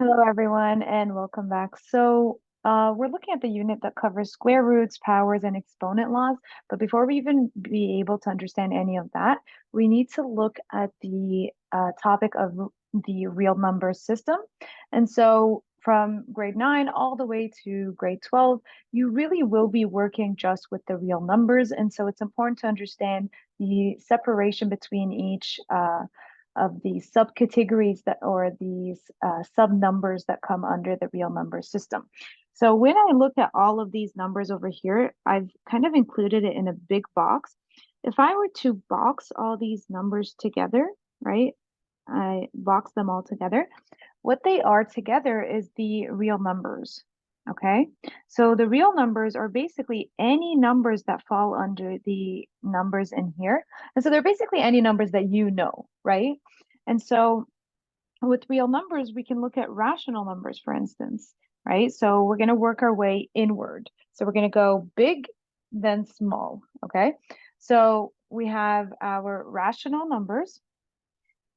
Hello, everyone, and welcome back. We're looking at the unit that covers square roots, powers, and exponent laws. But before we even be able to understand any of that, we need to look at the topic of the real number system. And so, from grade 9 all the way to grade 12, you really will be working just with the real numbers. And so, it's important to understand the separation between each of the subcategories that or these sub numbers that come under the real number system. So when I look at all of these numbers over here, I've kind of included it in a big box. If I were to box all these numbers together, right? I box them all together. What they are together is the real numbers. Okay, so the real numbers are basically any numbers that fall under the numbers in here. And so they're basically any numbers that you know, right? And so with real numbers, we can look at rational numbers, for instance, right? So we're going to work our way inward. So we're going to go big, then small, okay? So we have our rational numbers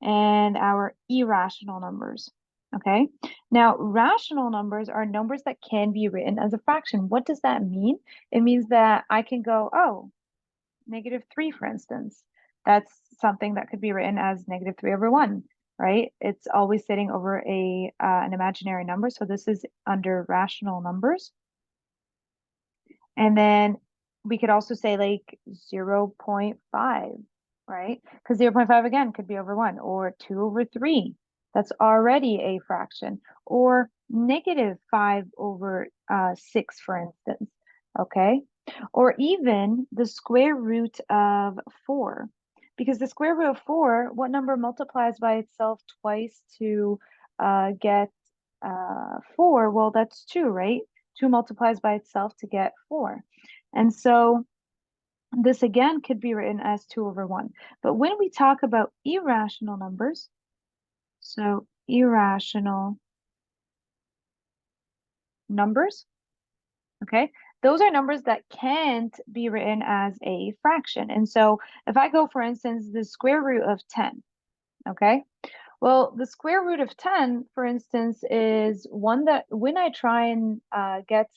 and our irrational numbers. Okay. Now, rational numbers are numbers that can be written as a fraction. What does that mean? It means that I can go, oh, -3, for instance. That's something that could be written as -3/1, right? It's always sitting over an imaginary number. So this is under rational numbers. And then we could also say like 0.5, right? Because 0.5 again could be over 1, or 2/3. That's already a fraction. Or -5/6, for instance. Okay. Or even the square root of 4. Because the square root of 4, what number multiplies by itself twice to get 4? Well, that's 2, right? 2 multiplies by itself to get 4. And so this again could be written as 2/1. But when we talk about irrational numbers, so irrational numbers, okay, those are numbers that can't be written as a fraction. And so if I go, for instance, the square root of 10, okay, well, the square root of 10, for instance, is one that when I try and uh, get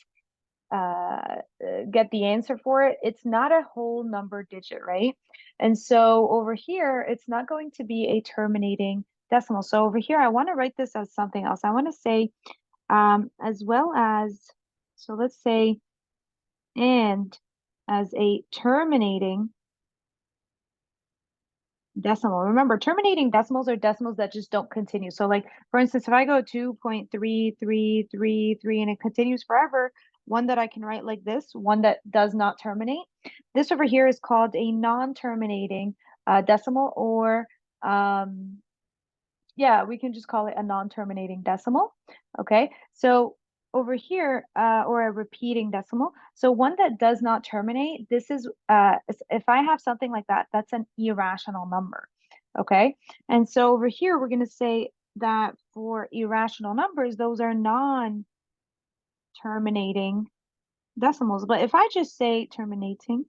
the answer for it, it's not a whole number digit, right? And so over here, it's not going to be a terminating decimal. So over here, I want to write this as something else. I want to say as well as, so let's say, and as a terminating decimal. Remember, terminating decimals are decimals that just don't continue. So like, for instance, if I go 2.3333 and it continues forever, one that I can write like this, one that does not terminate. This over here is called a non-terminating decimal, or yeah, we can just call it a non-terminating decimal. Okay, so over here, or a repeating decimal. So one that does not terminate, this is, if I have something like that, that's an irrational number. Okay, and so over here, we're going to say that for irrational numbers, those are non-terminating decimals. But if I just say terminating,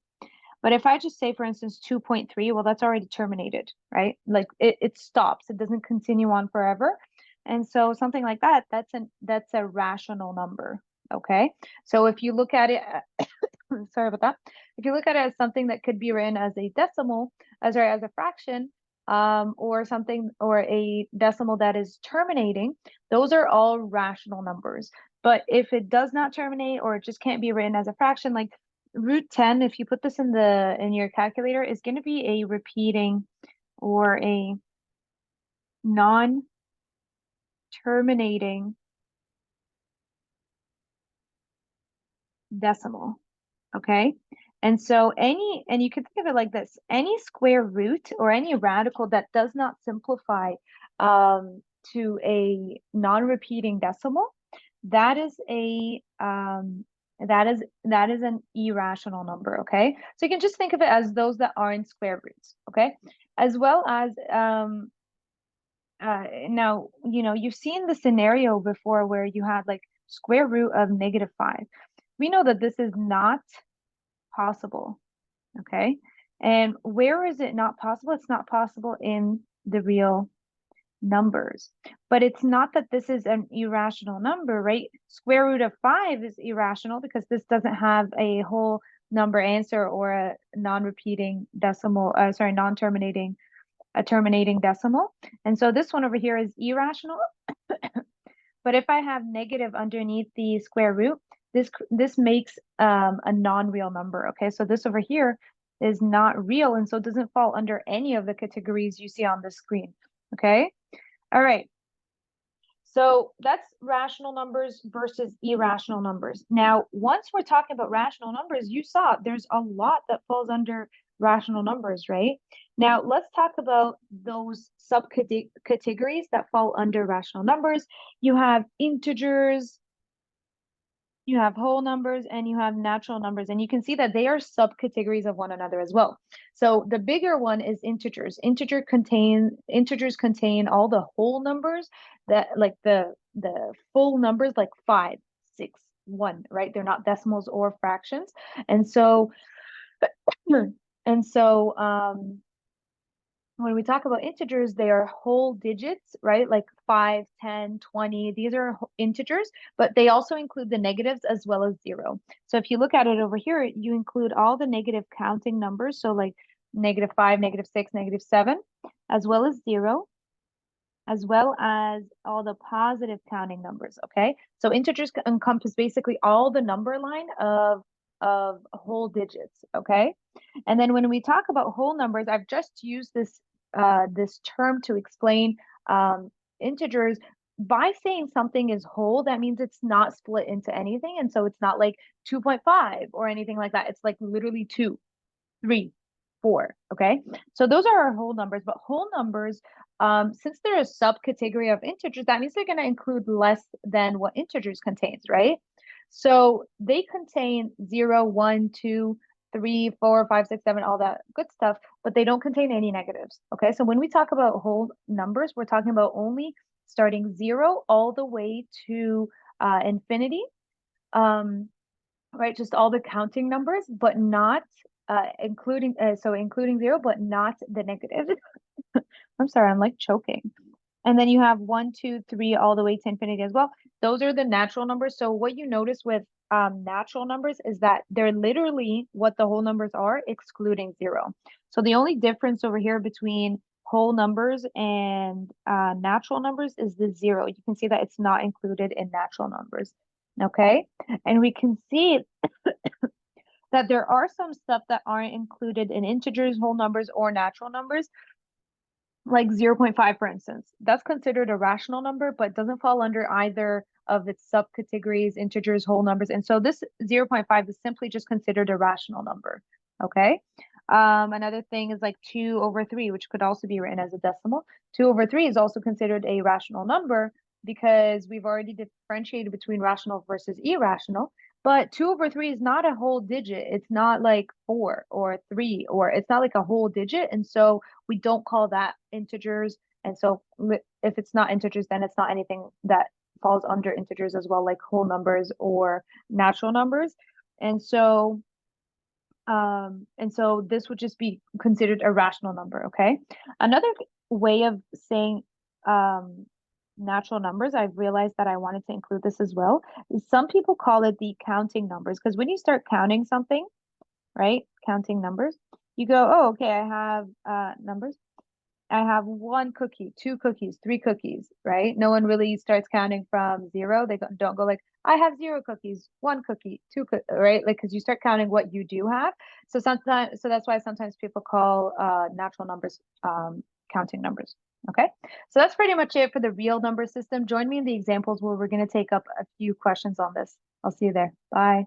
but if I just say, for instance, 2.3, well, that's already terminated, right? Like it stops. It doesn't continue on forever. And so something like that, that's a rational number. Okay. So if you look at it, sorry about that. If you look at it as something that could be written as a decimal, as a fraction, or something, or a decimal that is terminating, those are all rational numbers. But if it does not terminate, or it just can't be written as a fraction, like root 10, if you put this in your calculator, is going to be a repeating or a non-terminating decimal. Okay. And so and you can think of it like this, any square root or any radical that does not simplify to a non-repeating decimal, that is a that is an irrational number. Okay. So you can just think of it as those that are in square roots. Okay. As well as now, you've seen the scenario before where you had like square root of -5. We know that this is not possible. Okay. And where is it not possible? It's not possible in the real numbers. But it's not that this is an irrational number, right? Square root of 5 is irrational because this doesn't have a whole number answer or a non-repeating decimal, non-terminating, a terminating decimal. And so this one over here is irrational. But if I have negative underneath the square root, this makes a non-real number. Okay, so this over here is not real, and so it doesn't fall under any of the categories you see on the screen. Okay, all right. So that's rational numbers versus irrational numbers. Now, once we're talking about rational numbers, you saw there's a lot that falls under rational numbers, right? Now, let's talk about those subcategories that fall under rational numbers. You have integers, you have whole numbers, and you have natural numbers. And you can see that they are subcategories of one another as well. So the bigger one is integers. Integers contain all the whole numbers that like the full numbers like 5, 6, 1, right? They're not decimals or fractions. And so when we talk about integers, they are whole digits, right? Like 5, 10, 20. These are integers, but they also include the negatives as well as 0. So if you look at it over here, you include all the negative counting numbers. So like -5, -6, -7, as well as 0, as well as all the positive counting numbers, okay? So integers encompass basically all the number line of whole digits, okay? And then when we talk about whole numbers, I've just used this term to explain integers. By saying something is whole, that means it's not split into anything. And so it's not like 2.5 or anything like that. It's like literally 2, 3, 4, okay? So those are our whole numbers, but whole numbers, since they're a subcategory of integers, that means they're going to include less than what integers contains, right? So they contain 0, 1, 2, 3, 4, 5, 6, 7, all that good stuff, but they don't contain any negatives. Okay, so when we talk about whole numbers, we're talking about only starting 0 all the way to infinity, right? Just all the counting numbers, but not including 0, but not the negative. I'm sorry, I'm like choking. And then you have 1, 2, 3, all the way to infinity as well. Those are the natural numbers. So what you notice with natural numbers is that they're literally what the whole numbers are, excluding 0. So the only difference over here between whole numbers and natural numbers is the 0. You can see that it's not included in natural numbers. Okay. And we can see that there are some stuff that aren't included in integers, whole numbers, or natural numbers, like 0.5, for instance. That's considered a rational number, but doesn't fall under either of its subcategories, integers, whole numbers. And so this 0.5 is simply just considered a rational number, okay? Another thing is like 2/3, which could also be written as a decimal. 2/3 is also considered a rational number because we've already differentiated between rational versus irrational. But 2/3 is not a whole digit. It's not like 4 or 3, or it's not like a whole digit. And so we don't call that integers. And so if it's not integers, then it's not anything that falls under integers as well, like whole numbers or natural numbers. And so this would just be considered a rational number, okay? Another way of saying natural numbers, I've realized that I wanted to include this as well, is some people call it the counting numbers, because when you start counting something, right? Counting numbers, you go, oh, okay, I have numbers. I have 1 cookie, 2 cookies, 3 cookies, right? No one really starts counting from 0. They don't go like, I have 0 cookies, 1 cookie, 2 right? Like, because you start counting what you do have. So sometimes, so that's why sometimes people call natural numbers counting numbers. Okay, so that's pretty much it for the real number system. Join me in the examples where we're going to take up a few questions on this. I'll see you there. Bye.